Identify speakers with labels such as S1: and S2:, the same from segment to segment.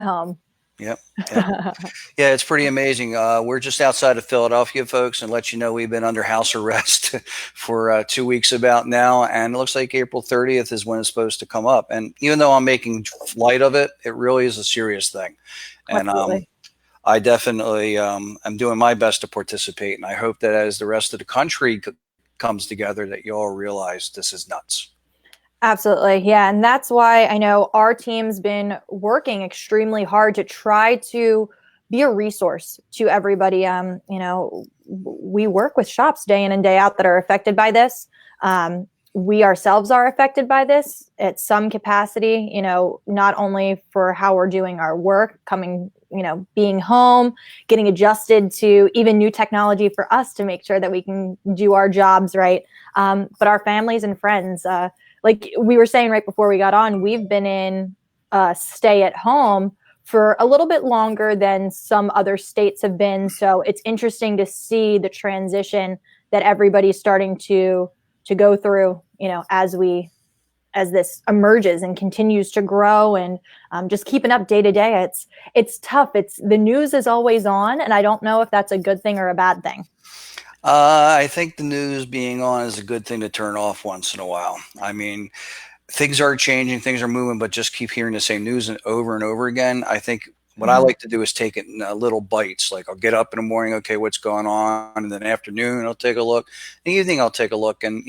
S1: home.
S2: Yep. Yep. Yeah, it's pretty amazing. We're just outside of Philadelphia, folks, and let you know we've been under house arrest for 2 weeks about now, and it looks like April 30th is when it's supposed to come up. And even though I'm making light of it, it really is a serious thing. And
S1: Absolutely.
S2: I definitely am doing my best to participate, and I hope that as the rest of the country comes together, that you all realize this is nuts.
S1: Absolutely. Yeah. And that's why I know our team's been working extremely hard to try to be a resource to everybody. We work with shops day in and day out that are affected by this. We ourselves are affected by this at some capacity, not only for how we're doing our work, coming, being home, getting adjusted to even new technology for us to make sure that we can do our jobs right. But our families and friends, like we were saying right before we got on, we've been in stay at home for a little bit longer than some other states have been. So it's interesting to see the transition that everybody's starting to go through, as this emerges and continues to grow, and just keeping up day to day. It's tough. The news is always on, and I don't know if that's a good thing or a bad thing.
S2: I think the news being on is a good thing to turn off once in a while. I mean, things are changing, things are moving, but just keep hearing the same news over and over again. I think what I
S1: Mhm.
S2: like to do is take it in little bites. Like I'll get up in the morning, okay, what's going on? And then afternoon, I'll take a look. In the evening, I'll take a look. And,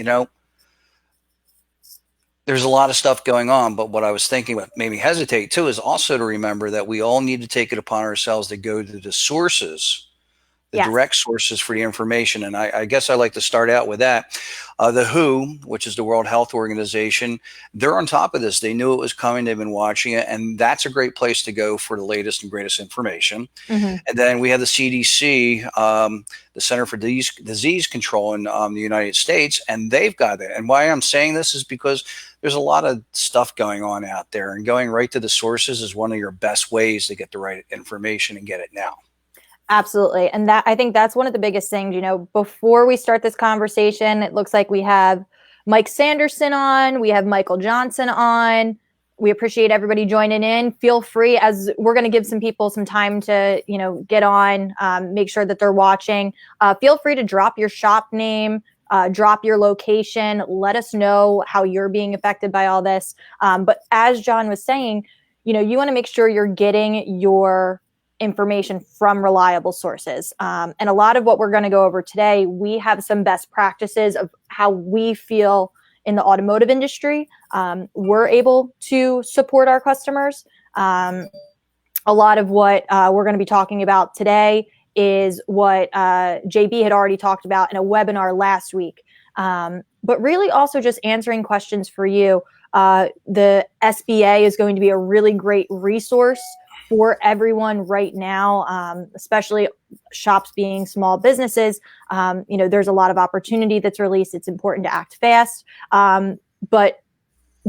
S2: there's a lot of stuff going on. But what I was thinking, what made me hesitate too, is also to remember that we all need to take it upon ourselves to go to the sources, the
S1: Yes.
S2: direct sources for the information. And I guess I like to start out with that. The WHO, which is the World Health Organization, they're on top of this. They knew it was coming. They've been watching it. And that's a great place to go for the latest and greatest information.
S1: Mhm.
S2: And then we have the CDC, the Center for Disease Control in the United States, and they've got it. And why I'm saying this is because there's a lot of stuff going on out there, and going right to the sources is one of your best ways to get the right information and get it now.
S1: Absolutely. And that, I think that's one of the biggest things, before we start this conversation, it looks like we have Mike Sanderson on, we have Michael Johnson on. We appreciate everybody joining in. Feel free, as we're going to give some people some time to, get on, make sure that they're watching. Feel free to drop your shop name, drop your location. Let us know how you're being affected by all this. But as John was saying, you want to make sure you're getting your information from reliable sources. And a lot of what we're going to go over today, we have some best practices of how we feel in the automotive industry. We're able to support our customers. A lot of what we're going to be talking about today is what JB had already talked about in a webinar last week. But really also just answering questions for you. The SBA is going to be a really great resource for everyone right now, especially shops being small businesses. There's a lot of opportunity that's released. It's important to act fast, but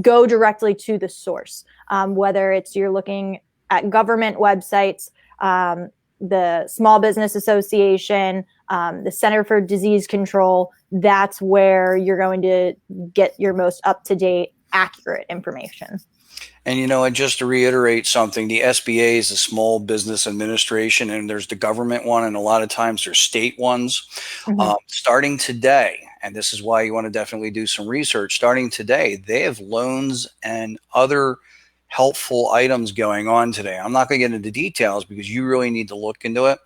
S1: go directly to the source, whether it's you're looking at government websites, the Small Business Association, the Center for Disease Control. That's where you're going to get your most up-to-date, accurate information.
S2: And just to reiterate something, the SBA is a Small Business Administration, and there's the government one, and a lot of times there's state ones.
S1: Mm-hmm.
S2: Starting today, and this is why you want to definitely do some research, starting today, they have loans and other helpful items going on today. I'm not going to get into details because you really need to look into it,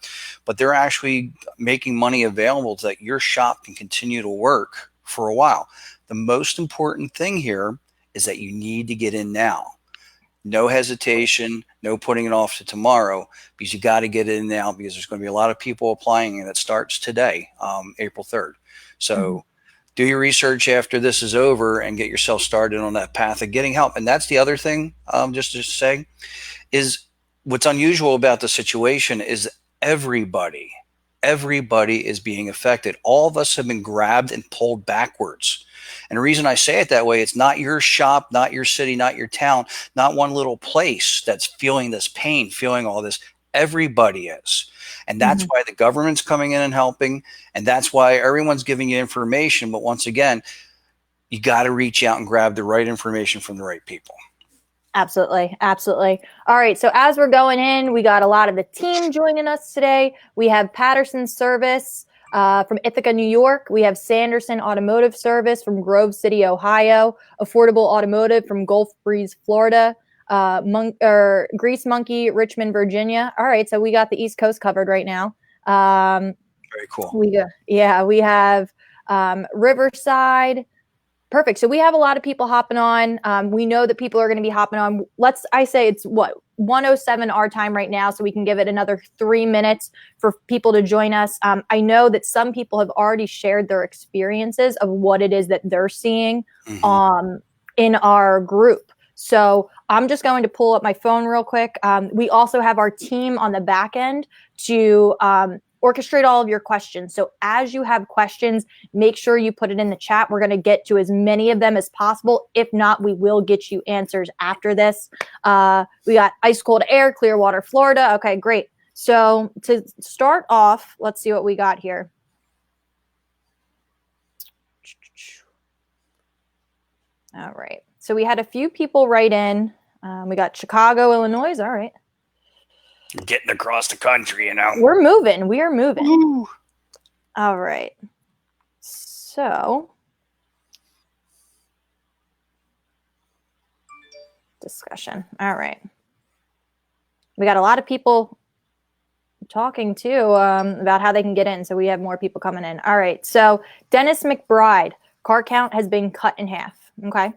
S2: but they're actually making money available so that your shop can continue to work for a while. The most important thing here is that you need to get in now. No hesitation, no putting it off to tomorrow, because you got to get in now, because there's going to be a lot of people applying, and it starts today, April 3rd. So do your research after this is over and get yourself started on that path of getting help. And that's the other thing, just to say, is what's unusual about the situation is everybody is being affected. All of us have been grabbed and pulled backwards. And the reason I say it that way, it's not your shop, not your city, not your town, not one little place that's feeling this pain, feeling all this. Everybody is. And that's why the government's coming in and helping. And that's why everyone's giving you information. But once again, you got to reach out and grab the right information from the right people.
S1: Absolutely. Absolutely. All right. So as we're going in, we got a lot of the team joining us today. We have Patterson Service from Ithaca, New York. We have Sanderson Automotive Service from Grove City, Ohio. Affordable Automotive from Gulf Breeze, Florida. Grease Monkey, Richmond, Virginia. All right. So we got the East Coast covered right now.
S2: Very cool.
S1: We have Riverside. Perfect. So we have a lot of people hopping on. We know that people are going to be hopping on. I say it's 1:07 our time right now, so we can give it another 3 minutes for people to join us. I know that some people have already shared their experiences of what it is that they're seeing in our group. So I'm just going to pull up my phone real quick. We also have our team on the back end to orchestrate all of your questions. So as you have questions, make sure you put it in the chat. We're going to get to as many of them as possible. If not, we will get you answers after this. We got ice cold air, Clearwater, Florida. Okay, great. So to start off, let's see what we got here. All right. So we had a few people write in. We got Chicago, Illinois. All right.
S2: Getting across the country,
S1: We're moving. We are moving.
S2: Woo.
S1: All right. So discussion. All right. We got a lot of people talking too about how they can get in. So we have more people coming in. All right. So Dennis McBride, car count has been cut in half. Okay.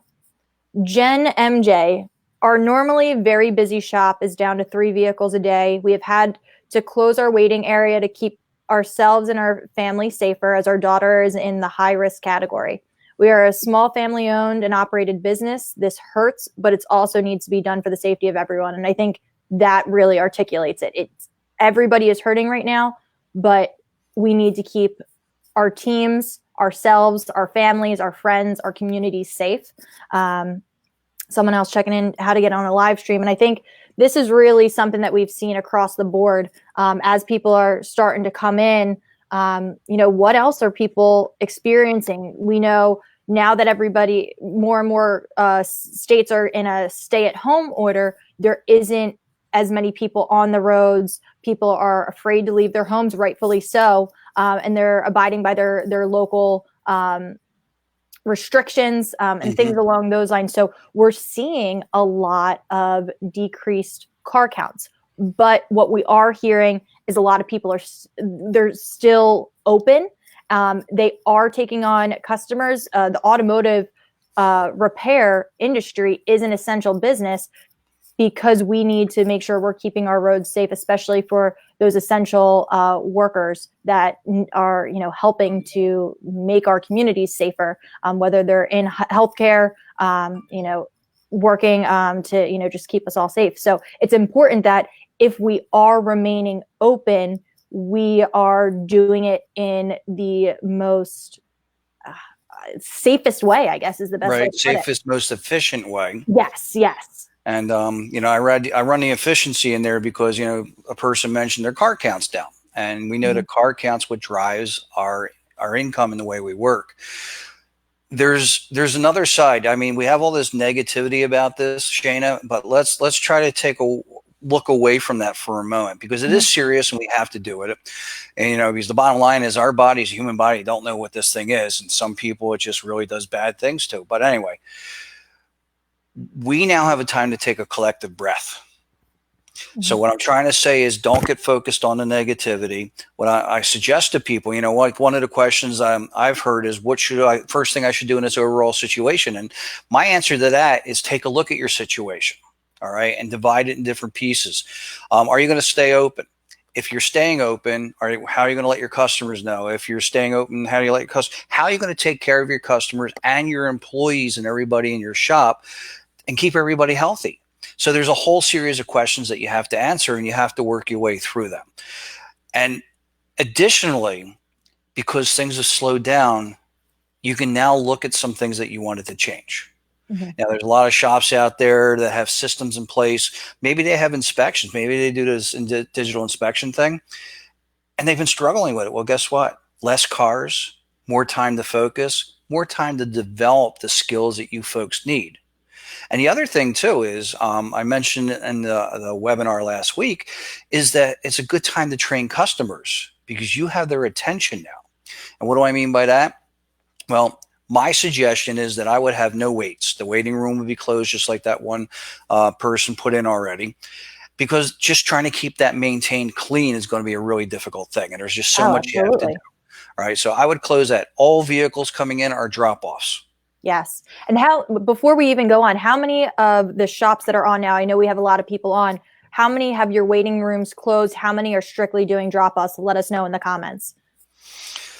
S1: Jen MJ, our normally very busy shop is down to 3 vehicles a day. We have had to close our waiting area to keep ourselves and our family safer, as our daughter is in the high risk category. We are a small family owned and operated business. This hurts, but it also needs to be done for the safety of everyone. And I think that really articulates it. Everybody is hurting right now, but we need to keep our teams, ourselves, our families, our friends, our communities safe. Someone else checking in how to get on a live stream. And I think this is really something that we've seen across the board as people are starting to come in. What else are people experiencing? We know now that everybody, more and more states are in a stay-at-home order, there isn't as many people on the roads. People are afraid to leave their homes, rightfully so, and they're abiding by their local restrictions and things along those lines. So we're seeing a lot of decreased car counts. But what we are hearing is a lot of people they're still open. They are taking on customers. The automotive repair industry is an essential business because we need to make sure we're keeping our roads safe, especially for those essential workers that are, helping to make our communities safer, whether they're in healthcare, working to, just keep us all safe. So it's important that if we are remaining open, we are doing it in the most safest way, I guess is the best way to put it.
S2: Safest, most efficient way.
S1: Yes.
S2: And, I run the efficiency in there because, a person mentioned their car count's down. And we know that car count's what drives our income and the way we work. There's another side. I mean, we have all this negativity about this, Shayna, but let's try to take a look away from that for a moment, because it is serious and we have to do it. And, because the bottom line is our bodies, a human body, don't know what this thing is. And some people, it just really does bad things to. But anyway, we now have a time to take a collective breath. So what I'm trying to say is don't get focused on the negativity. What I suggest to people, one of the questions I've heard is first thing I should do in this overall situation? And my answer to that is take a look at your situation. All right. And divide it in different pieces. Are you going to stay open? If you're staying open, how are you going to let your customers know? If you're staying open, how do you let your customers? How are you going to take care of your customers and your employees and everybody in your shop and keep everybody healthy? So there's a whole series of questions that you have to answer, and you have to work your way through them. And additionally, because things have slowed down, you can now look at some things that you wanted to change. Now, there's a lot of shops out there that have systems in place. Maybe they have inspections. Maybe they do this digital inspection thing, and they've been struggling with it. Well, guess what? Less cars, more time to focus, more time to develop the skills that you folks need. And the other thing too is, I mentioned in the webinar last week, is that it's a good time to train customers because you have their attention now. And what do I mean by that? Well, my suggestion is that I would have no waits. The waiting room would be closed, just like that one person put in already, because just trying to keep that maintained clean is going to be a really difficult thing. And there's just so
S1: Oh,
S2: much you have to do.
S1: absolutely.
S2: All right. So I would close that. All vehicles coming in are drop offs.
S1: Yes. And how, before we even go on, how many of the shops that are on now, I know we have a lot of people on, how many have your waiting rooms closed? How many are strictly doing drop-offs? Let us know in the comments.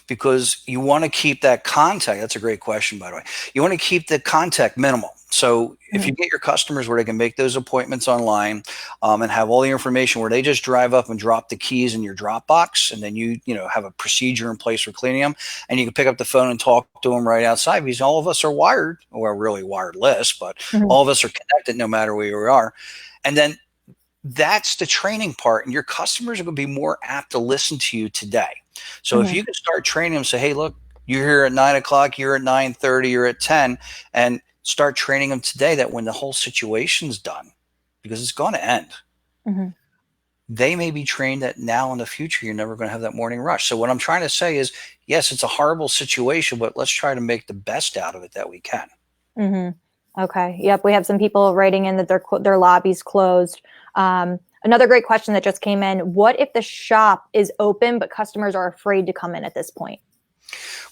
S2: Because you want to keep that contact. That's a great question, by the way. You want to keep the contact minimal. So if you get your customers where they can make those appointments online, and have all the information where they just drive up and drop the keys in your drop box, and then you have a procedure in place for cleaning them, and you can pick up the phone and talk to them right outside, because all of us are wired, or really wireless, but all of us are connected no matter where we are. And then that's the training part, and your customers are going to be more apt to listen to you today. So if you can start training them, say, hey, look, you're here at 9 o'clock, you're at 9:30, you're at 10, and start training them today, that when the whole situation's done, because it's going to end, they may be trained that now in the future, you're never going to have that morning rush. So what I'm trying to say is, yes, it's a horrible situation, but let's try to make the best out of it that we can.
S1: Okay. Yep. We have some people writing in that their lobby's closed. Another great question that just came in: what if the shop is open but customers are afraid to come in at this point?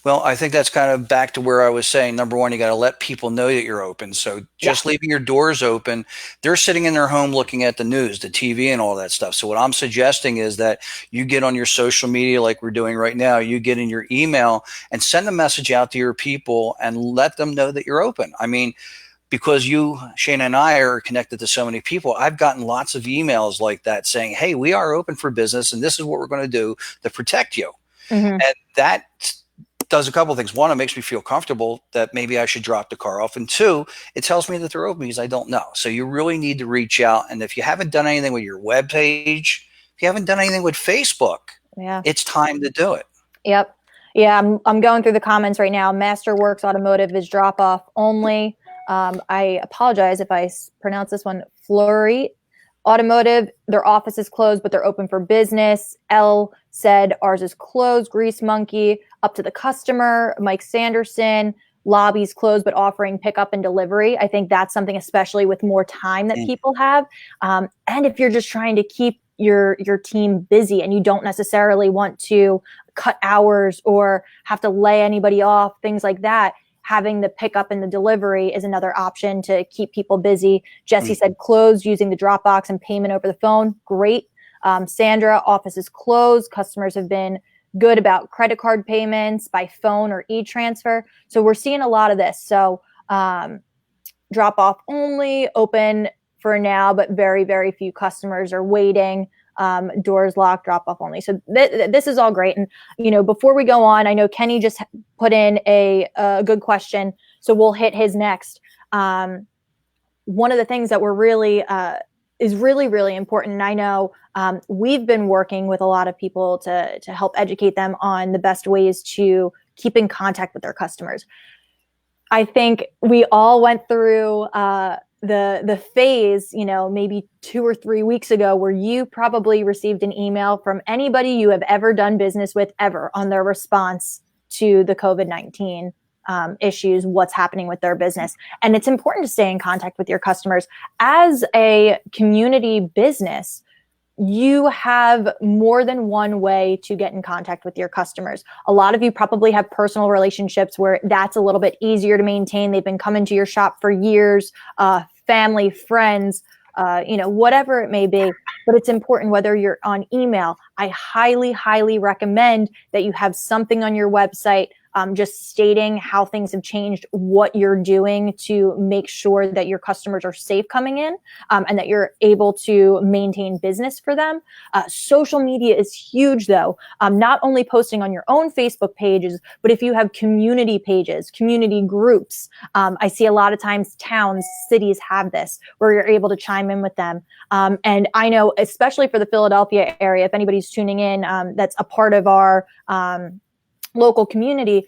S2: Well, I think that's kind of back to where I was saying. Number one, you got to let people know that you're open. So just leaving your doors open, they're sitting in their home looking at the news, the TV, and all that stuff. So what I'm suggesting is that you get on your social media like we're doing right now. You get in your email and send a message out to your people and let them know that you're open. I mean, because you, Shane, and I are connected to so many people, I've gotten lots of emails like that saying, hey, we are open for business, and this is what we're going to do to protect you. And that does a couple of things. One, it makes me feel comfortable that maybe I should drop the car off. And two, it tells me that they're open because I don't know. So you really need to reach out. And if you haven't done anything with your web page, if you haven't done anything with Facebook, it's time to do it.
S1: Yep. Yeah, I'm going through the comments right now. Masterworks Automotive is drop off only. I apologize if I pronounce this one. Flurry Automotive, their office is closed, but they're open for business. L said ours is closed. Grease Monkey, up to the customer. Mike Sanderson, lobby's closed, but offering pickup and delivery. I think that's something, especially with more time that people have. And if you're just trying to keep your team busy and you don't necessarily want to cut hours or have to lay anybody off, things like that, having the pickup and the delivery is another option to keep people busy. Jesse said closed, using the Dropbox and payment over the phone. Great. Sandra, office is closed. Customers have been good about credit card payments by phone or e-transfer. So we're seeing a lot of this. So drop off only, open for now, but very, very few customers are waiting. Doors locked, drop off only. So this is all great. And, before we go on, I know Kenny just put in a good question, so we'll hit his next. One of the things that we're really, is really, really important. And I know we've been working with a lot of people to help educate them on the best ways to keep in contact with their customers. I think we all went through, the phase, maybe 2 or 3 weeks ago, where you probably received an email from anybody you have ever done business with ever on their response to the COVID-19 issues, what's happening with their business. And it's important to stay in contact with your customers. As a community business, you have more than one way to get in contact with your customers. A lot of you probably have personal relationships where that's a little bit easier to maintain. They've been coming to your shop for years, family, friends, whatever it may be. But it's important whether you're on email. I highly, highly recommend that you have something on your website just stating how things have changed, what you're doing to make sure that your customers are safe coming in, and that you're able to maintain business for them. Social media is huge, though. Not only posting on your own Facebook pages, but if you have community pages, community groups. I see a lot of times towns, cities have this, where you're able to chime in with them. And I know, especially for the Philadelphia area, if anybody's tuning in, that's a part of our local community,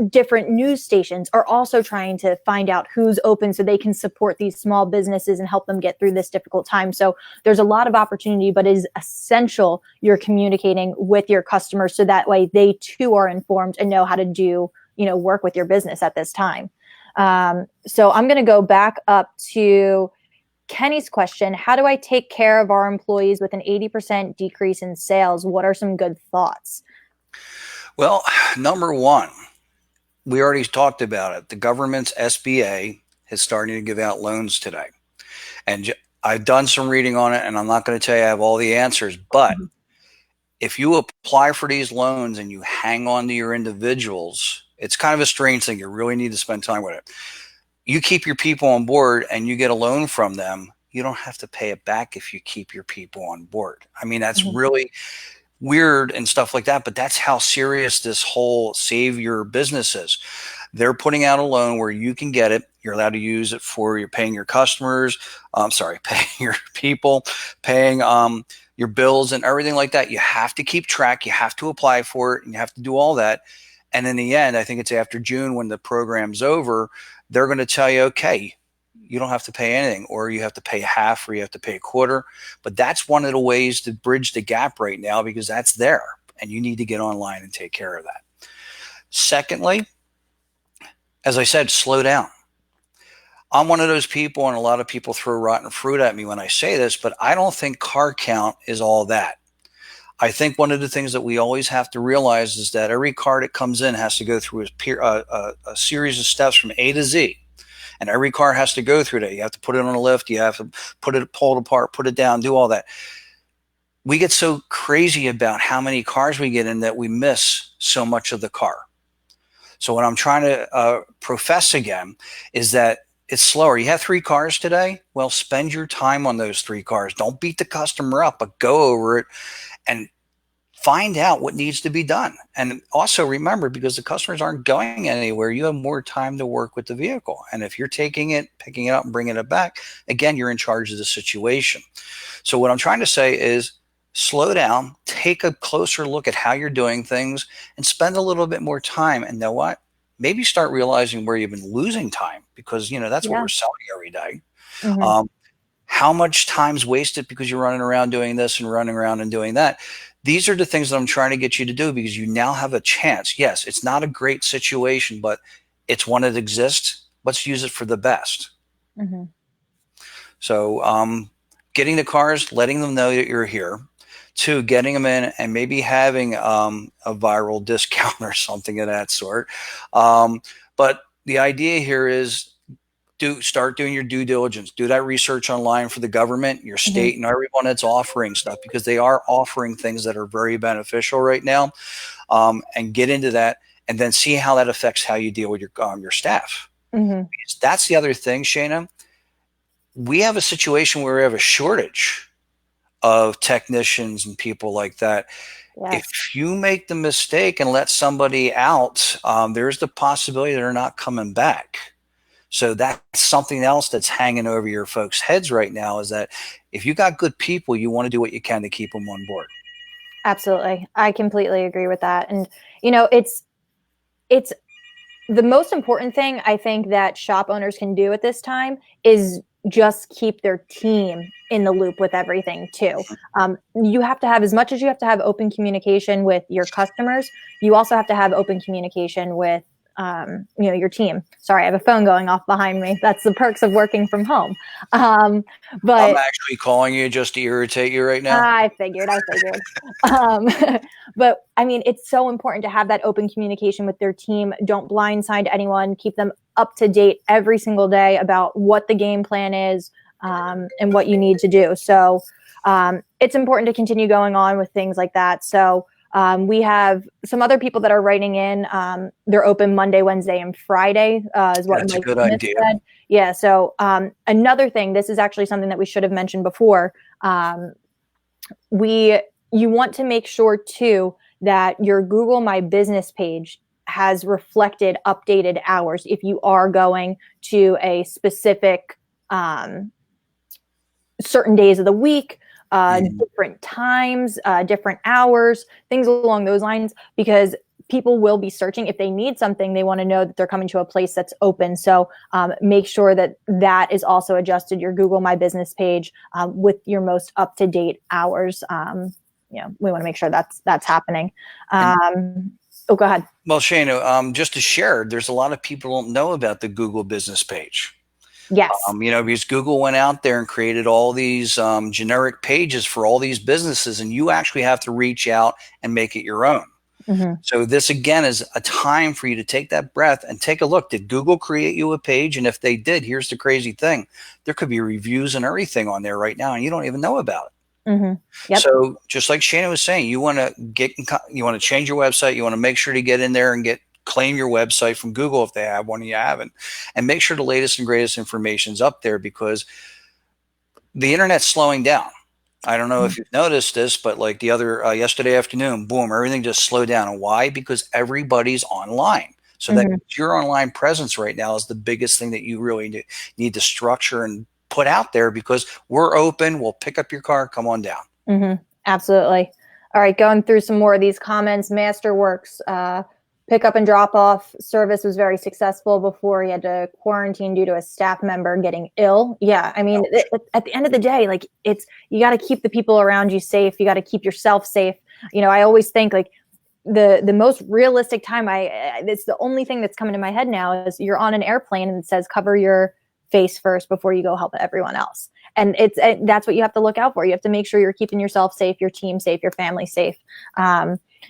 S1: different news stations are also trying to find out who's open so they can support these small businesses and help them get through this difficult time. So there's a lot of opportunity, but it is essential you're communicating with your customers so that way they too are informed and know how to do, work with your business at this time. So I'm going to go back up to Kenny's question. How do I take care of our employees with an 80% decrease in sales? What are some good thoughts?
S2: Well, number one, we already talked about it. The government's SBA is starting to give out loans today. And I've done some reading on it, and I'm not going to tell you I have all the answers, but if you apply for these loans and you hang on to your individuals, it's kind of a strange thing. You really need to spend time with it. You keep your people on board and you get a loan from them, you don't have to pay it back if you keep your people on board. I mean, that's really weird and stuff like that, but that's how serious this whole save your business is. They're putting out a loan where you can get it. You're allowed to use it for you're paying your customers. Paying your people, paying your bills and everything like that. You have to keep track. You have to apply for it and you have to do all that. And in the end, I think it's after June when the program's over, they're going to tell you, okay, you don't have to pay anything, or you have to pay half, or you have to pay a quarter. But that's one of the ways to bridge the gap right now, because that's there and you need to get online and take care of that. Secondly, as I said, slow down. I'm one of those people, and a lot of people throw rotten fruit at me when I say this, but I don't think car count is all that. I think one of the things that we always have to realize is that every car that comes in has to go through a series of steps from A to Z. And every car has to go through that. You have to put it on a lift. You have to pull it apart, put it down, do all that. We get so crazy about how many cars we get in that we miss so much of the car. So what I'm trying to profess again is that it's slower. You have 3 cars today. Well, spend your time on those 3 cars. Don't beat the customer up, but go over it and find out what needs to be done. And also remember, because the customers aren't going anywhere, you have more time to work with the vehicle. And if you're taking it, picking it up and bringing it back, again, you're in charge of the situation. So what I'm trying to say is slow down, take a closer look at how you're doing things, and spend a little bit more time. And know what? Maybe start realizing where you've been losing time, because, that's what we're selling every day. How much time's wasted because you're running around doing this and running around and doing that. These are the things that I'm trying to get you to do, because you now have a chance. Yes, it's not a great situation, but it's one that exists. Let's use it for the best. So getting the cars, letting them know that you're here. 2, getting them in and maybe having a viral discount or something of that sort. But the idea here is start doing your due diligence. Do that research online for the government, your state, and everyone that's offering stuff, because they are offering things that are very beneficial right now. And get into that, and then see how that affects how you deal with your staff. Because that's the other thing, Shana. We have a situation where we have a shortage of technicians and people like that. Yes. If you make the mistake and let somebody out, there's the possibility they're not coming back. So that's something else that's hanging over your folks' heads right now, is that if you got good people, you want to do what you can to keep them on board.
S1: Absolutely. I completely agree with that. And, it's the most important thing I think that shop owners can do at this time is just keep their team in the loop with everything too. You have to have, as much as you have to have open communication with your customers, you also have to have open communication with your team. Sorry, I have a phone going off behind me. That's the perks of working from home. But
S2: I'm actually calling you just to irritate you right now.
S1: I figured. But I mean, it's so important to have that open communication with their team. Don't blindside anyone. Keep them up to date every single day about what the game plan is, and what you need to do. So it's important to continue going on with things like that. So we have some other people that are writing in. They're open Monday, Wednesday, and Friday. Is what
S2: That's
S1: Mike
S2: a good
S1: Smith
S2: idea.
S1: said. Yeah. So another thing, this is actually something that we should have mentioned before. You want to make sure too that your Google My Business page has reflected updated hours if you are going to a specific certain days of the week, different times, different hours, things along those lines, because people will be searching. If they need something, they want to know that they're coming to a place that's open. So make sure that that is also adjusted, your Google My Business page with your most up-to-date hours. We want to make sure that's happening. Oh, go ahead.
S2: Well, Shana, just to share, there's a lot of people don't know about the Google business page.
S1: Yes.
S2: Because Google went out there and created all these generic pages for all these businesses, and you actually have to reach out and make it your own.
S1: Mm-hmm.
S2: So this, again, is a time for you to take that breath and take a look. Did Google create you a page? And if they did, here's the crazy thing. There could be reviews and everything on there right now, and you don't even know about it.
S1: Mm-hmm. Yep.
S2: So just like Shana was saying, you want to change your website. You want to make sure to get in there and claim your website from Google if they have one and you haven't, and make sure the latest and greatest information is up there, because the internet's slowing down. I don't know if you've noticed this, but like yesterday afternoon, boom, everything just slowed down. And why? Because everybody's online. So that your online presence right now is the biggest thing that you really need to structure and put out there, because we're open. We'll pick up your car. Come on down.
S1: Absolutely. All right. Going through some more of these comments. Masterworks pickup and drop off service was very successful before he had to quarantine due to a staff member getting ill. Yeah. I mean, at the end of the day, like you got to keep the people around you safe. You got to keep yourself safe. I always think like the most realistic time it's the only thing that's coming to my head now is you're on an airplane and it says cover your face first before you go help everyone else. And that's what you have to look out for. You have to make sure you're keeping yourself safe, your team safe, your family safe.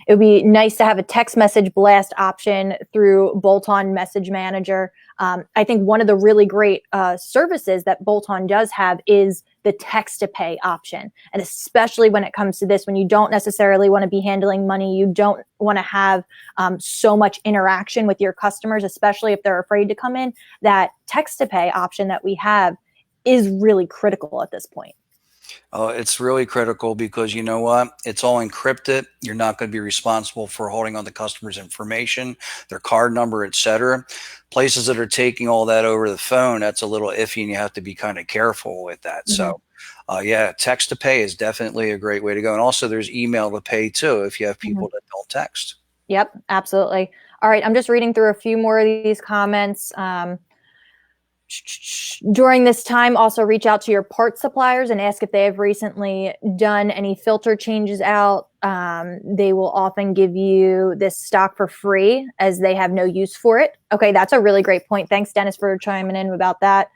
S1: It would be nice to have a text message blast option through Bolt-on Message Manager. I think one of the really great services that Bolt-on does have is the text to pay option. And especially when it comes to this, when you don't necessarily want to be handling money, you don't want to have so much interaction with your customers, especially if they're afraid to come in, that text to pay option that we have is really critical at this point.
S2: It's really critical, because you know what? It's all encrypted. You're not going to be responsible for holding on the customer's information, their card number, etc. Places that are taking all that over the phone, that's a little iffy, and you have to be kind of careful with that. So, text to pay is definitely a great way to go. And also there's email to pay too, if you have people that don't text.
S1: Yep, absolutely. All right. I'm just reading through a few more of these comments. During this time, also reach out to your part suppliers and ask if they have recently done any filter changes out. They will often give you this stock for free as they have no use for it. Okay, that's a really great point. Thanks, Dennis, for chiming in about that.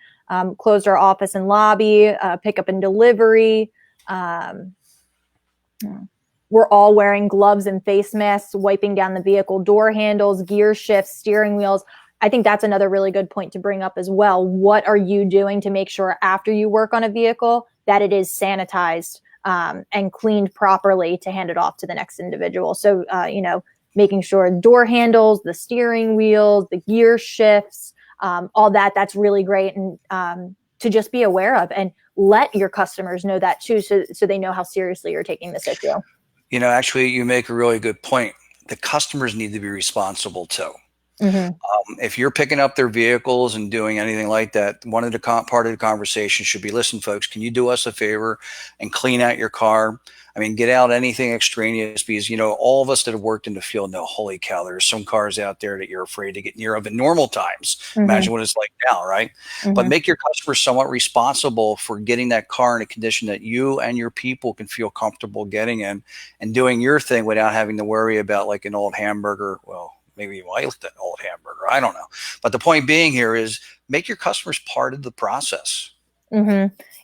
S1: Closed our office and lobby, pickup and delivery. We're all wearing gloves and face masks, wiping down the vehicle door handles, gear shifts, steering wheels. I think that's another really good point to bring up as well. What are you doing to make sure after you work on a vehicle that it is sanitized and cleaned properly to hand it off to the next individual? So, making sure door handles, the steering wheels, the gear shifts, all that's really great. And to just be aware of and let your customers know that too, so they know how seriously you're taking this issue.
S2: Actually, you make a really good point. The customers need to be responsible too. If you're picking up their vehicles and doing anything like that, one of the part of the conversation should be, listen, folks, can you do us a favor and clean out your car? I mean, get out anything extraneous, because, all of us that have worked in the field know, holy cow, there's some cars out there that you're afraid to get near of in normal times. Imagine what it's like now, right? But make your customers somewhat responsible for getting that car in a condition that you and your people can feel comfortable getting in and doing your thing without having to worry about like an old hamburger. Well, maybe you like that old hamburger. I don't know. But the point being here is make your customers part of the process.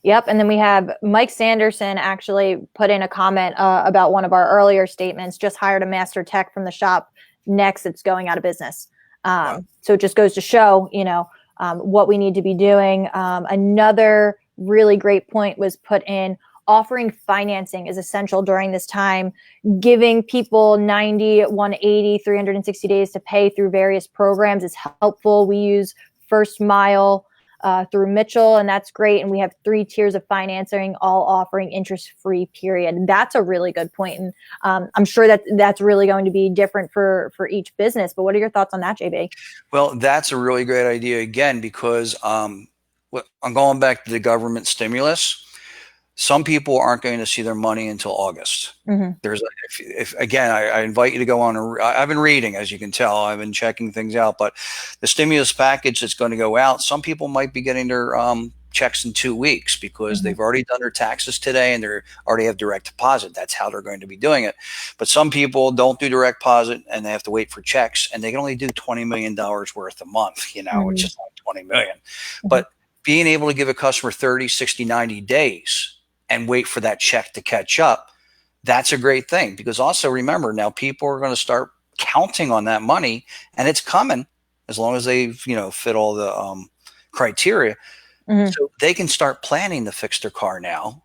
S1: Yep. And then we have Mike Sanderson actually put in a comment about one of our earlier statements, just hired a master tech from the shop. Next, it's going out of business. So it just goes to show, what we need to be doing. Another really great point was put in. Offering financing is essential during this time. Giving people 90, 180, 360 days to pay through various programs is helpful. We use First Mile through Mitchell, and that's great. And we have 3 tiers of financing, all offering interest-free period. That's a really good point. And I'm sure that's really going to be different for each business. But what are your thoughts on that, JB?
S2: Well, that's a really great idea, again, because I'm going back to the government stimulus. Some people aren't going to see their money until August.
S1: Mm-hmm.
S2: If again, I invite you to go on. I've been reading, as you can tell, I've been checking things out. But the stimulus package that's going to go out, some people might be getting their checks in 2 weeks because
S1: Mm-hmm.
S2: they've already done their taxes today and they already have direct deposit. That's how they're going to be doing it. But some people don't do direct deposit and they have to wait for checks, and they can only do $20 million worth a month. Which
S1: Mm-hmm.
S2: is like 20 million.
S1: Mm-hmm.
S2: But being able to give a customer 30, 60, 90 days and wait for that check to catch up, that's a great thing. Because also remember, now people are going to start counting on that money, and it's coming as long as they've fit all the criteria.
S1: Mm-hmm.
S2: So they can start planning to fix their car now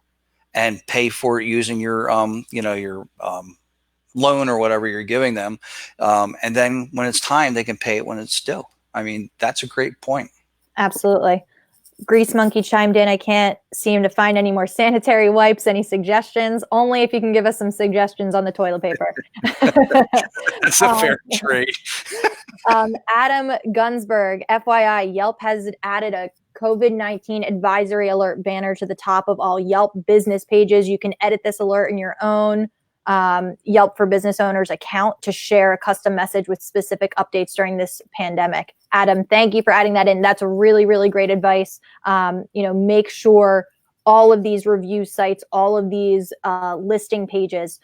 S2: and pay for it using your loan or whatever you're giving them, and then when it's time, they can pay it when it's due. I mean, that's a great point.
S1: Absolutely. Grease Monkey chimed in. I can't seem to find any more sanitary wipes. Any suggestions? Only if you can give us some suggestions on the toilet paper.
S2: That's a fair trade.
S1: Adam Gunsberg, FYI, Yelp has added a COVID-19 advisory alert banner to the top of all Yelp business pages. You can edit this alert in your own Yelp for Business Owners account to share a custom message with specific updates during this pandemic. Adam, thank you for adding that in. That's really, really great advice. Make sure all of these review sites, all of these listing pages,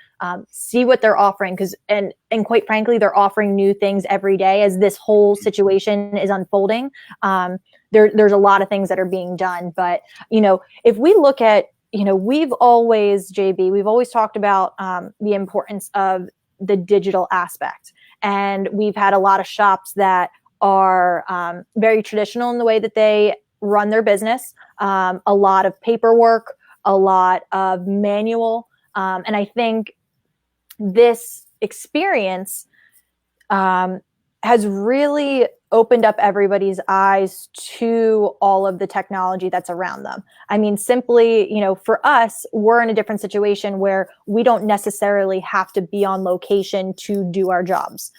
S1: see what they're offering, and quite frankly, they're offering new things every day as this whole situation is unfolding. There's a lot of things that are being done, but if we look at we've always talked about the importance of the digital aspect, and we've had a lot of shops that are very traditional in the way that they run their business, a lot of paperwork, a lot of manual. And I think this experience has really opened up everybody's eyes to all of the technology that's around them. I mean, simply, for us, we're in a different situation where we don't necessarily have to be on location to do our jobs.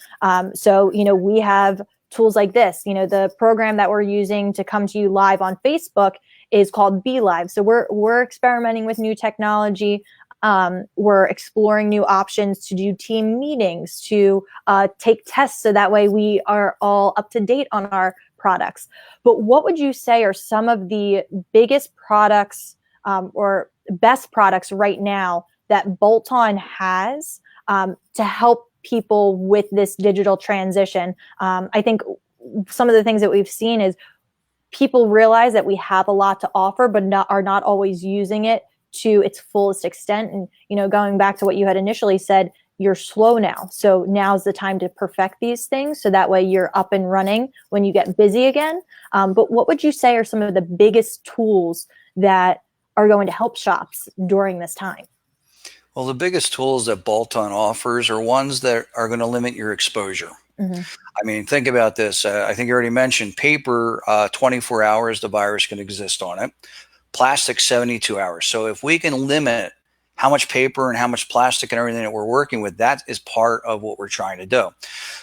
S1: So we have tools like this. The program that we're using to come to you live on Facebook is called Be Live. So we're experimenting with new technology. We're exploring new options to do team meetings, to take tests, so that way we are all up to date on our products. But what would you say are some of the biggest products or best products right now that Bolt-On has to help people with this digital transition? I think some of the things that we've seen is people realize that we have a lot to offer, but are not always using it to its fullest extent. And, going back to what you had initially said, you're slow now. So now's the time to perfect these things, so that way you're up and running when you get busy again. But what would you say are some of the biggest tools that are going to help shops during this time?
S2: Well, the biggest tools that Bolt-On offers are ones that are going to limit your exposure.
S1: Mm-hmm.
S2: I mean, think about this. I think you already mentioned paper, 24 hours, the virus can exist on it. Plastic, 72 hours. So if we can limit how much paper and how much plastic and everything that we're working with, that is part of what we're trying to do.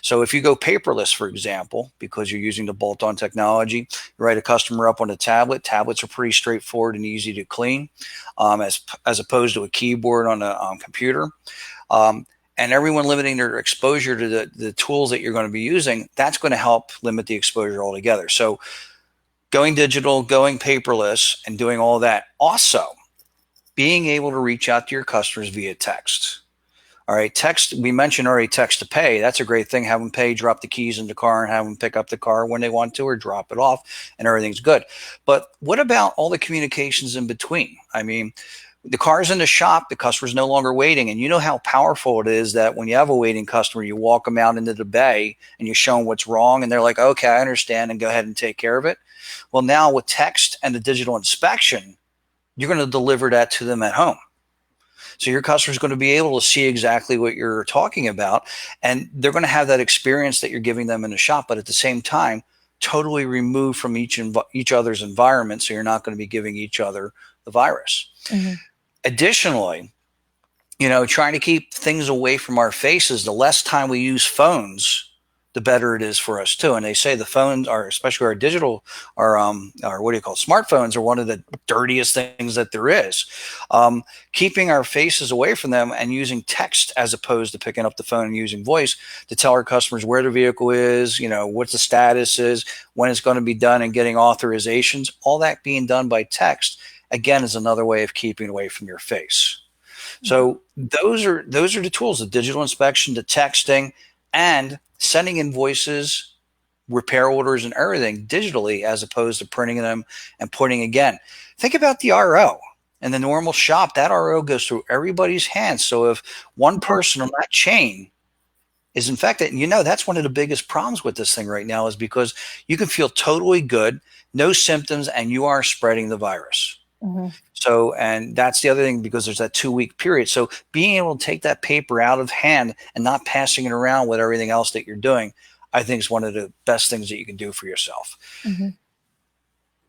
S2: So if you go paperless, for example, because you're using the Bolt-On technology, you write a customer up on a tablet. Tablets are pretty straightforward and easy to clean, as opposed to a keyboard on a computer. And everyone limiting their exposure to the tools that you're going to be using, that's going to help limit the exposure altogether. So going digital, going paperless, and doing all that. Also, being able to reach out to your customers via text. All right, text, we mentioned already text to pay. That's a great thing. Have them pay, drop the keys in the car, and have them pick up the car when they want to, or drop it off, and everything's good. But what about all the communications in between? I mean, the car's in the shop, the customer's no longer waiting. And you know how powerful it is that when you have a waiting customer, you walk them out into the bay and you show them what's wrong. And they're like, okay, I understand, and go ahead and take care of it. Well, now with text and the digital inspection, you're going to deliver that to them at home. So your customer is going to be able to see exactly what you're talking about, and they're going to have that experience that you're giving them in the shop, but at the same time, totally removed from each other's environment, so you're not going to be giving each other the virus. Mm-hmm. Additionally, trying to keep things away from our faces, the less time we use phones, the better it is for us too. And they say the phones are, especially our digital, our what do you call it, smartphones, are one of the dirtiest things that there is. Keeping our faces away from them and using text as opposed to picking up the phone and using voice to tell our customers where the vehicle is, what the status is, when it's going to be done, and getting authorizations, all that being done by text, again, is another way of keeping away from your face. So those are the tools: the digital inspection, the texting, and sending invoices, repair orders, and everything digitally as opposed to printing them and putting again. Think about the RO. In the normal shop, that RO goes through everybody's hands. So if one person on that chain is infected, and that's one of the biggest problems with this thing right now, is because you can feel totally good, no symptoms, and you are spreading the virus.
S1: Mm-hmm.
S2: So, and that's the other thing, because there's that 2-week period. So being able to take that paper out of hand and not passing it around with everything else that you're doing, I think is one of the best things that you can do for yourself.
S1: Mm-hmm.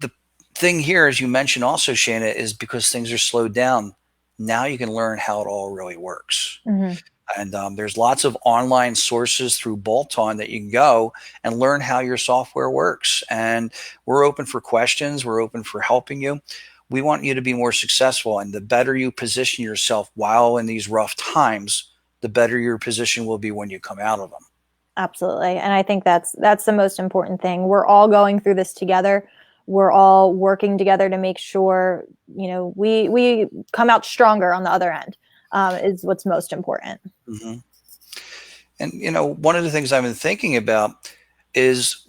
S2: The thing here, as you mentioned also, Shana, is because things are slowed down, now you can learn how it all really works.
S1: Mm-hmm.
S2: And there's lots of online sources through Bolt-On that you can go and learn how your software works. And we're open for questions. We're open for helping you. We want you to be more successful. And the better you position yourself while in these rough times, the better your position will be when you come out of them.
S1: Absolutely. And I think that's the most important thing. We're all going through this together. We're all working together to make sure, we come out stronger on the other end, is what's most important.
S2: Mm-hmm. And, one of the things I've been thinking about is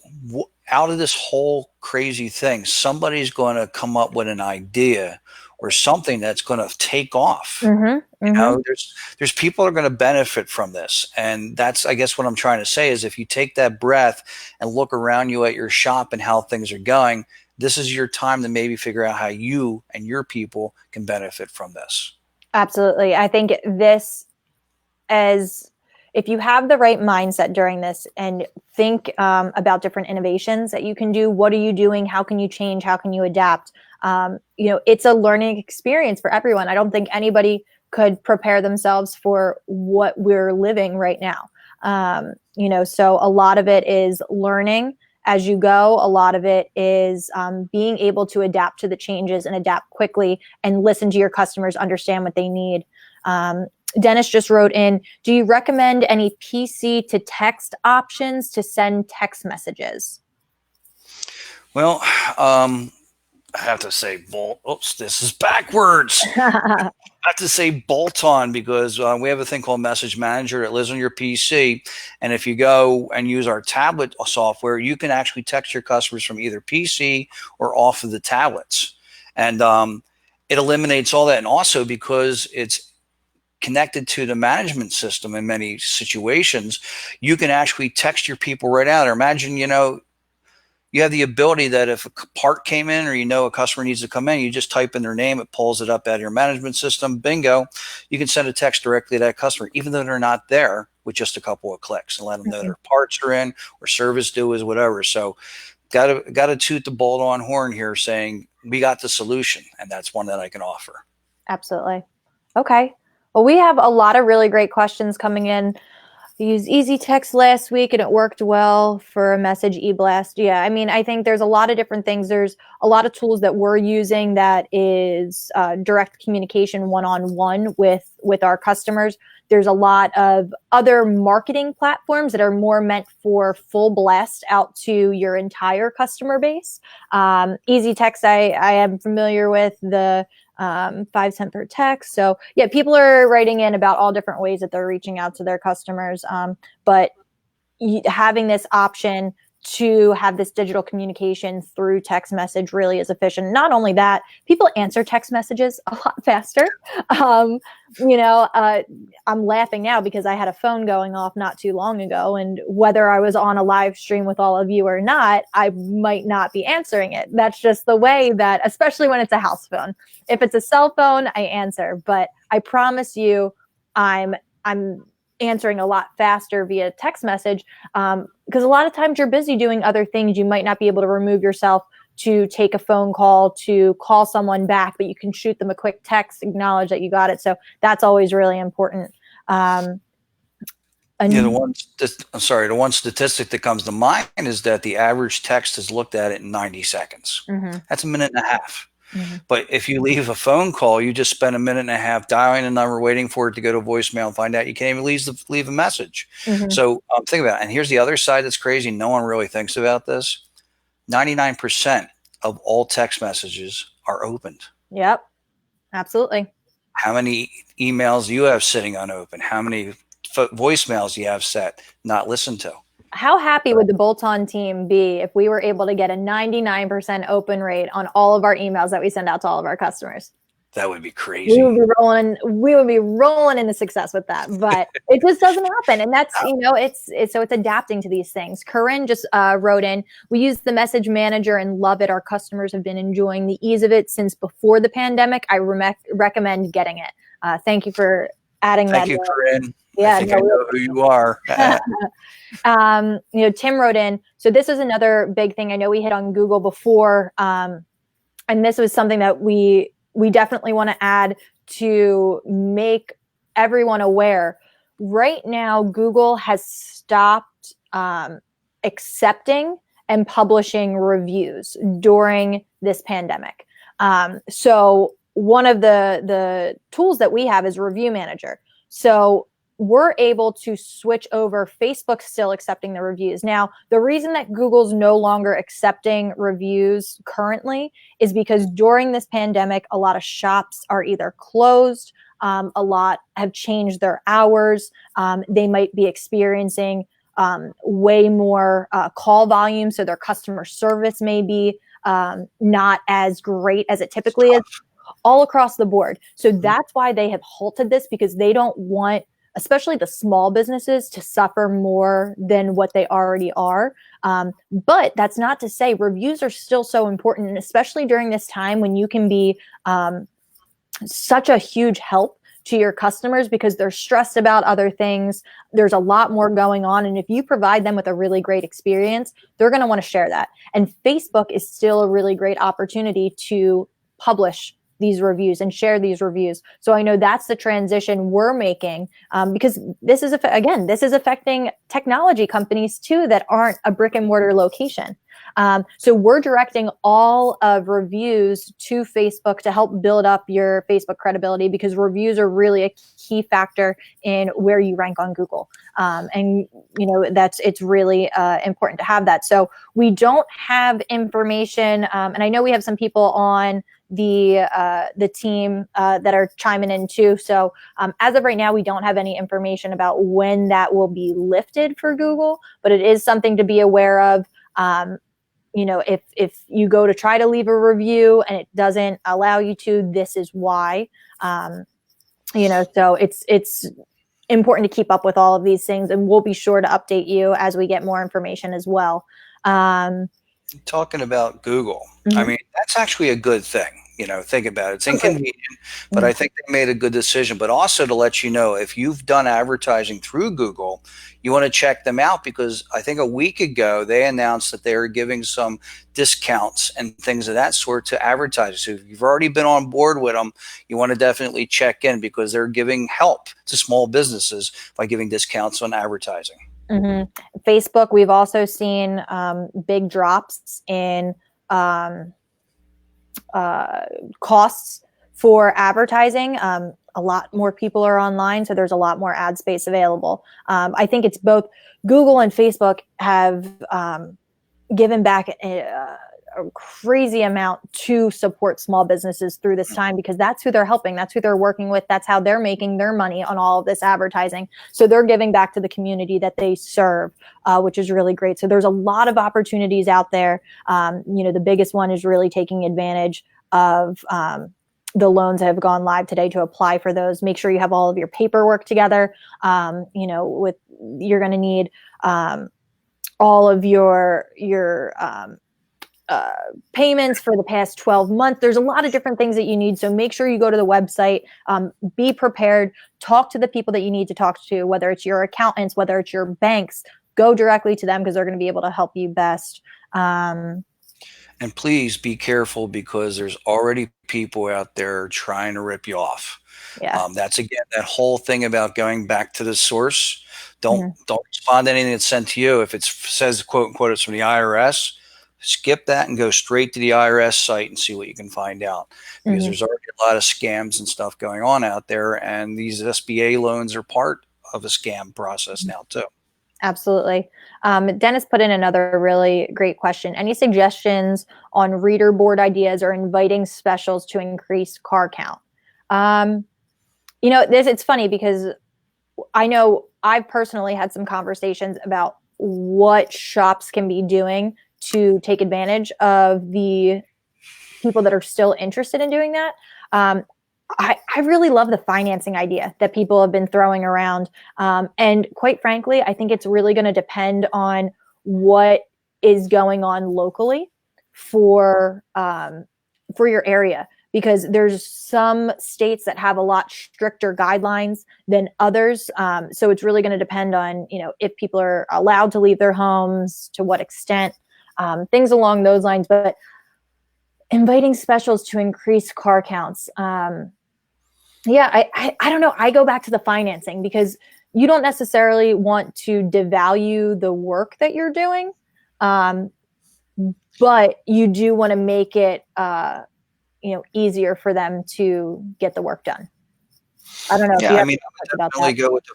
S2: out of this whole crazy thing, somebody's going to come up with an idea or something that's going to take off.
S1: Mm-hmm. Mm-hmm.
S2: There's people that are going to benefit from this. And that's, I guess, what I'm trying to say is, if you take that breath and look around you at your shop and how things are going, this is your time to maybe figure out how you and your people can benefit from this.
S1: Absolutely. I think if you have the right mindset during this and think about different innovations that you can do, what are you doing? How can you change? How can you adapt? It's a learning experience for everyone. I don't think anybody could prepare themselves for what we're living right now. So a lot of it is learning as you go. A lot of it is being able to adapt to the changes and adapt quickly and listen to your customers, understand what they need. Dennis just wrote in, do you recommend any PC to text options to send text messages?
S2: Well, I have to say this is backwards. I have to say Bolt-On, because we have a thing called Message Manager that lives on your PC. And if you go and use our tablet software, you can actually text your customers from either PC or off of the tablets. And it eliminates all that. And also, because it's connected to the management system in many situations, you can actually text your people right out. Or imagine, you have the ability that if a part came in, or a customer needs to come in, you just type in their name, it pulls it up out of your management system. Bingo. You can send a text directly to that customer, even though they're not there, with just a couple of clicks, and let them know their parts are in or service due is whatever. So gotta toot the Bolt-On horn here, saying we got the solution, and that's one that I can offer.
S1: Absolutely. Okay. Well, we have a lot of really great questions coming in. We used Easy Text last week and it worked well for a message e-blast. Yeah, I think there's a lot of different things. There's a lot of tools that we're using that is direct communication one-on-one with our customers. There's a lot of other marketing platforms that are more meant for full blast out to your entire customer base. Easy Text, I am familiar with the 5 cent per text. So yeah, people are writing in about all different ways that they're reaching out to their customers. But having this option to have this digital communication through text message really is efficient. Not only that, people answer text messages a lot faster. I'm laughing now because I had a phone going off not too long ago, and whether I was on a live stream with all of you or not, I might not be answering it. That's just the way that, especially when it's a house phone. If it's a cell phone, I answer, but I promise you, I'm answering a lot faster via text message, because a lot of times you're busy doing other things. You might not be able to remove yourself to take a phone call, to call someone back, but you can shoot them a quick text, acknowledge that you got it. So that's always really important.
S2: Yeah, the one statistic that comes to mind is that the average text is looked at in 90 seconds.
S1: Mm-hmm.
S2: That's a minute and a half.
S1: Mm-hmm.
S2: But if you leave a phone call, you just spend a minute and a half dialing a number, waiting for it to go to voicemail, and find out you can't even leave a message.
S1: Mm-hmm.
S2: So think about it. And here's the other side that's crazy. No one really thinks about this. 99% of all text messages are opened.
S1: Yep, absolutely.
S2: How many emails do you have sitting unopened? How many voicemails do you have set, not listened to?
S1: How happy would the bolt-on team be if we were able to get a 99% open rate on all of our emails that we send out to all of our customers?
S2: That would be crazy.
S1: We would be rolling into success with that, but it just doesn't happen. And that's, it's adapting to these things. Corinne just wrote in, we use the message manager and love it. Our customers have been enjoying the ease of it since before the pandemic. I recommend getting it. Thank you for adding that.
S2: Thank you, Corinne.
S1: Yeah,
S2: I think I know who you are.
S1: Tim wrote in, so this is another big thing. I know we hit on Google before, and this was something that we definitely want to add to make everyone aware. Right now, Google has stopped accepting and publishing reviews during this pandemic. So one of the tools that we have is Review Manager. So we're able to switch over. Facebook's still accepting the reviews. Now, the reason that Google's no longer accepting reviews currently is because during this pandemic, a lot of shops are either closed, a lot have changed their hours. They might be experiencing way more call volume, so their customer service may be not as great as it typically is all across the board. So that's why they have halted this, because they don't want, especially the small businesses, to suffer more than what they already are. But that's not to say reviews are still so important, and especially during this time when you can be such a huge help to your customers because they're stressed about other things. There's a lot more going on. And if you provide them with a really great experience, they're going to want to share that. And Facebook is still a really great opportunity to publish these reviews and share these reviews. So I know that's the transition we're making, because this is affecting technology companies too that aren't a brick and mortar location. So we're directing all of reviews to Facebook to help build up your Facebook credibility, because reviews are really a key factor in where you rank on Google. And it's really important to have that. So we don't have information, and I know we have some people on the team that are chiming in too. So as of right now, we don't have any information about when that will be lifted for Google, but it is something to be aware of. If you go to try to leave a review and it doesn't allow you to, this is why. So it's important to keep up with all of these things, and we'll be sure to update you as we get more information as well.
S2: Talking about Google,
S1: Mm-hmm.
S2: I mean, that's actually a good thing. Think about it. It's inconvenient, but I think they made a good decision. But also to let you know, if you've done advertising through Google, you want to check them out, because I think a week ago they announced that they are giving some discounts and things of that sort to advertisers. So if you've already been on board with them, you want to definitely check in, because they're giving help to small businesses by giving discounts on advertising.
S1: Mm-hmm. Facebook, we've also seen big drops in costs for advertising. A lot more people are online, so there's a lot more ad space available. I think it's both Google and Facebook have given back a crazy amount to support small businesses through this time, because that's who they're helping. That's who they're working with. That's how they're making their money on all of this advertising. So they're giving back to the community that they serve, which is really great. So there's a lot of opportunities out there. The biggest one is really taking advantage of the loans that have gone live today to apply for those. Make sure you have all of your paperwork together. You're going to need all of your payments for the past 12 months. There's a lot of different things that you need. So make sure you go to the website, be prepared, talk to the people that you need to talk to, whether it's your accountants, whether it's your banks, go directly to them, because they're going to be able to help you best.
S2: And please be careful because there's already people out there trying to rip you off.
S1: Yeah.
S2: That's again that whole thing about going back to the source.
S1: Hmm.
S2: Don't respond to anything that's sent to you. If it says quote unquote it's from the IRS, skip that and go straight to the IRS site and see what you can find out. Because
S1: Hmm.
S2: there's already a lot of scams and stuff going on out there, and these SBA loans are part of a scam process now too.
S1: Absolutely. Dennis put in another really great question. Any suggestions on reader board ideas or inviting specials to increase car count? Um, it's funny because I know I've personally had some conversations about what shops can be doing to take advantage of the people that are still interested in doing that. Um, I really love the financing idea that people have been throwing around. And quite frankly, I think it's really going to depend on what is going on locally for your area, because there's some states that have a lot stricter guidelines than others. So it's really going to depend on, if people are allowed to leave their homes, to what extent, things along those lines. But inviting specials to increase car counts. Yeah, I don't know. I go back to the financing because you don't necessarily want to devalue the work that you're doing, um, but you do want to make it easier for them to get the work done. I don't know if
S2: Yeah,
S1: you
S2: I
S1: have
S2: mean,
S1: thoughts
S2: I would
S1: about
S2: definitely
S1: that.
S2: go with the.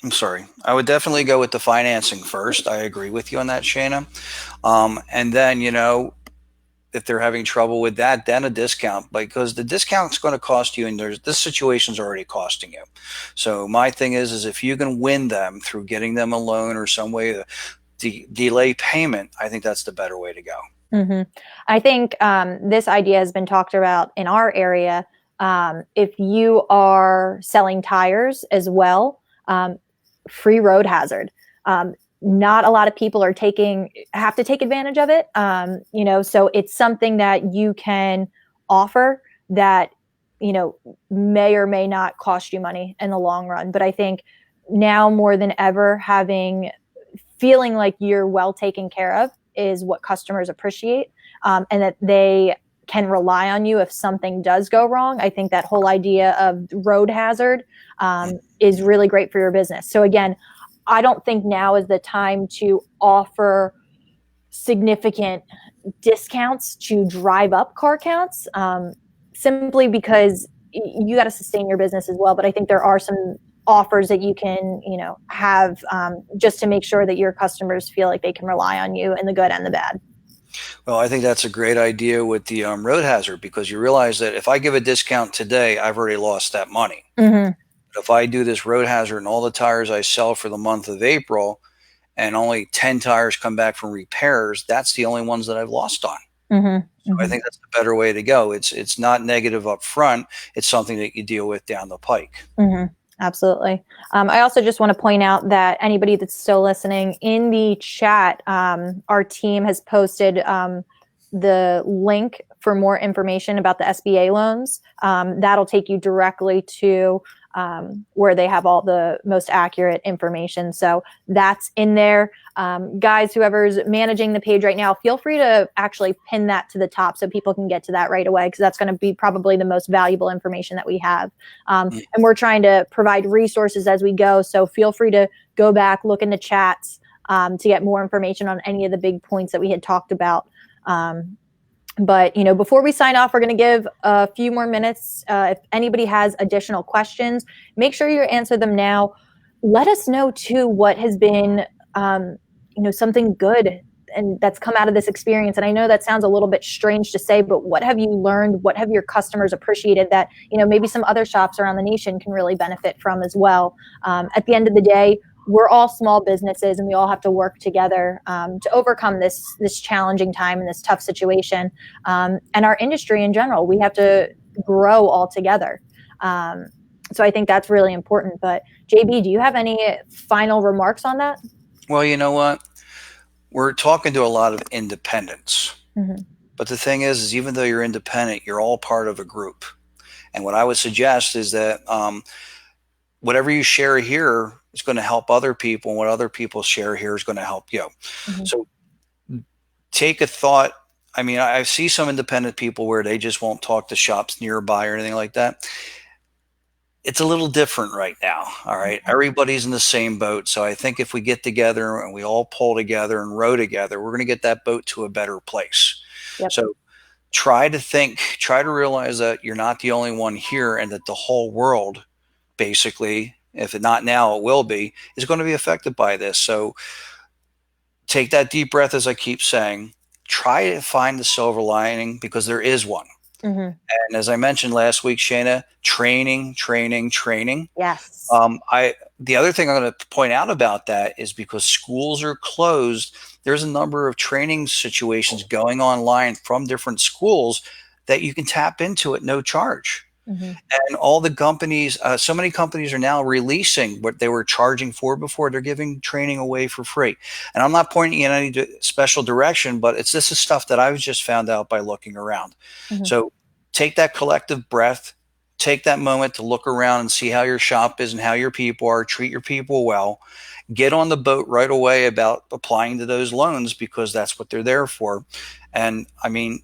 S2: I'm sorry. I would definitely go with the financing first. I agree with you on that, Shayna. And then, if they're having trouble with that, then a discount, because the discount's going to cost you, and this situation's already costing you. So my thing is if you can win them through getting them a loan or some way to delay payment, I think that's the better way to go.
S1: Hmm. I think this idea has been talked about in our area. If you are selling tires as well, free road hazard. Not a lot of people have to take advantage of it. So it's something that you can offer that, may or may not cost you money in the long run. But I think now more than ever, feeling like you're well taken care of is what customers appreciate, and that they can rely on you if something does go wrong. I think that whole idea of road hazard is really great for your business. So again, I don't think now is the time to offer significant discounts to drive up car counts, simply because you got to sustain your business as well. But I think there are some offers that you can, have, just to make sure that your customers feel like they can rely on you in the good and the bad.
S2: Well, I think that's a great idea with the road hazard, because you realize that if I give a discount today, I've already lost that money.
S1: Mm-hmm.
S2: But if I do this road hazard and all the tires I sell for the month of April and only 10 tires come back from repairs, that's the only ones that I've lost on.
S1: Mm-hmm.
S2: So I
S1: Mm-hmm.
S2: think that's the better way to go. It's not negative up front. It's something that you deal with down the pike.
S1: Mm-hmm. Absolutely. I also just want to point out that anybody that's still listening, in the chat, our team has posted the link for more information about the SBA loans. That'll take you directly to where they have all the most accurate information. So that's in there. Guys, whoever's managing the page right now, feel free to actually pin that to the top so people can get to that right away, because that's going to be probably the most valuable information that we have. And we're trying to provide resources as we go. So feel free to go back, look in the chats to get more information on any of the big points that we had talked about. But before we sign off, we're going to give a few more minutes. If anybody has additional questions, make sure you answer them now. Let us know too what has been something good and that's come out of this experience. And I know that sounds a little bit strange to say, but what have you learned? What have your customers appreciated that maybe some other shops around the nation can really benefit from as well? At the end of the day, we're all small businesses, and we all have to work together to overcome this challenging time and this tough situation. And our industry in general, we have to grow all together. So I think that's really important. But JB, do you have any final remarks on that?
S2: Well, you know what? We're talking to a lot of independents.
S1: Mm-hmm.
S2: But the thing is even though you're independent, you're all part of a group. And what I would suggest is that whatever you share here is going to help other people, and what other people share here is going to help you.
S1: Mm-hmm.
S2: So take a thought I mean, I see some independent people where they just won't talk to shops nearby or anything like that. It's a little different right now. All right. Everybody's in the same boat. So I think if we get together and we all pull together and row together, we're going to get that boat to a better place.
S1: Yep.
S2: So try to realize that you're not the only one here and that the whole world, basically, if it not now, it will be, is going to be affected by this. So take that deep breath, as I keep saying. Try to find the silver lining because there is one.
S1: Mm-hmm.
S2: And as I mentioned last week, Shayna, training, training, training.
S1: Yes.
S2: The other thing I'm going to point out about that is because schools are closed, there's a number of training situations going online from different schools that you can tap into at no charge.
S1: Mm-hmm.
S2: And all the companies, so many companies are now releasing what they were charging for before. They're giving training away for free. And I'm not pointing in any special direction, but this is stuff that I was just found out by looking around.
S1: Mm-hmm.
S2: So take that collective breath, take that moment to look around and see how your shop is and how your people are. Treat your people well. Get on the boat right away about applying to those loans because that's what they're there for. And I mean,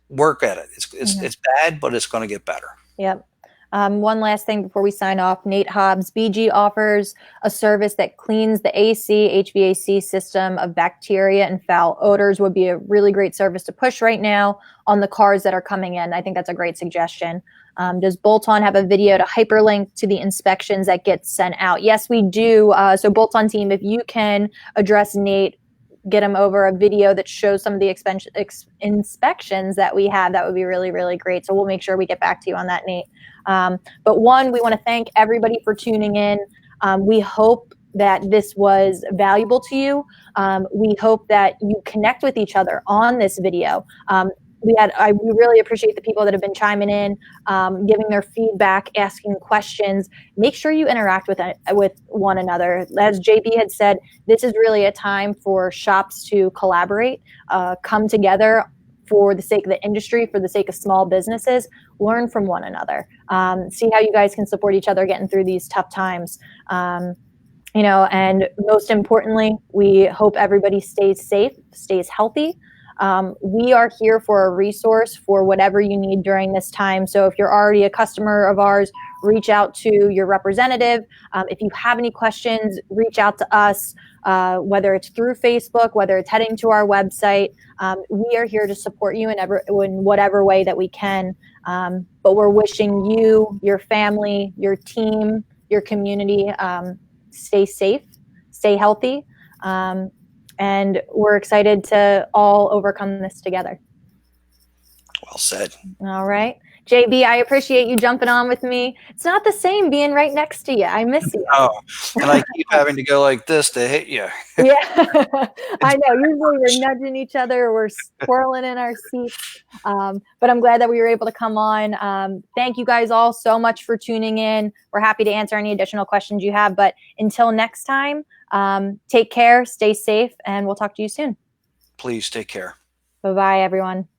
S2: work at it. It's bad, but it's going to get better.
S1: Yep. One last thing before we sign off. Nate Hobbs, BG offers a service that cleans the AC, HVAC system of bacteria and foul odors. Would be a really great service to push right now on the cars that are coming in. I think that's a great suggestion. Does Bolt-On have a video to hyperlink to the inspections that get sent out? Yes, we do. So Bolt-On team, if you can address Nate, get him over a video that shows some of the inspections that we have, that would be really, really great. So we'll make sure we get back to you on that, Nate. But one, we want to thank everybody for tuning in. We hope that this was valuable to you. We hope that you connect with each other on this video. We really appreciate the people that have been chiming in, giving their feedback, asking questions. Make sure you interact with one another. As JB had said, this is really a time for shops to collaborate, come together for the sake of the industry, for the sake of small businesses, learn from one another, see how you guys can support each other getting through these tough times. And most importantly, we hope everybody stays safe, stays healthy. We are here for a resource for whatever you need during this time. So if you're already a customer of ours, reach out to your representative. If you have any questions, reach out to us, whether it's through Facebook, whether it's heading to our website. We are here to support you in whatever way that we can. But we're wishing you, your family, your team, your community, stay safe, stay healthy. And we're excited to all overcome this together.
S2: Well said.
S1: All right. JB, I appreciate you jumping on with me. It's not the same being right next to you. I miss you.
S2: Oh, and I keep having to go like this to hit you.
S1: Yeah, I know. Usually we're nudging each other. We're swirling in our seats. But I'm glad that we were able to come on. Thank you guys all so much for tuning in. We're happy to answer any additional questions you have. But until next time, take care, stay safe, and we'll talk to you soon.
S2: Please take care.
S1: Bye-bye, everyone.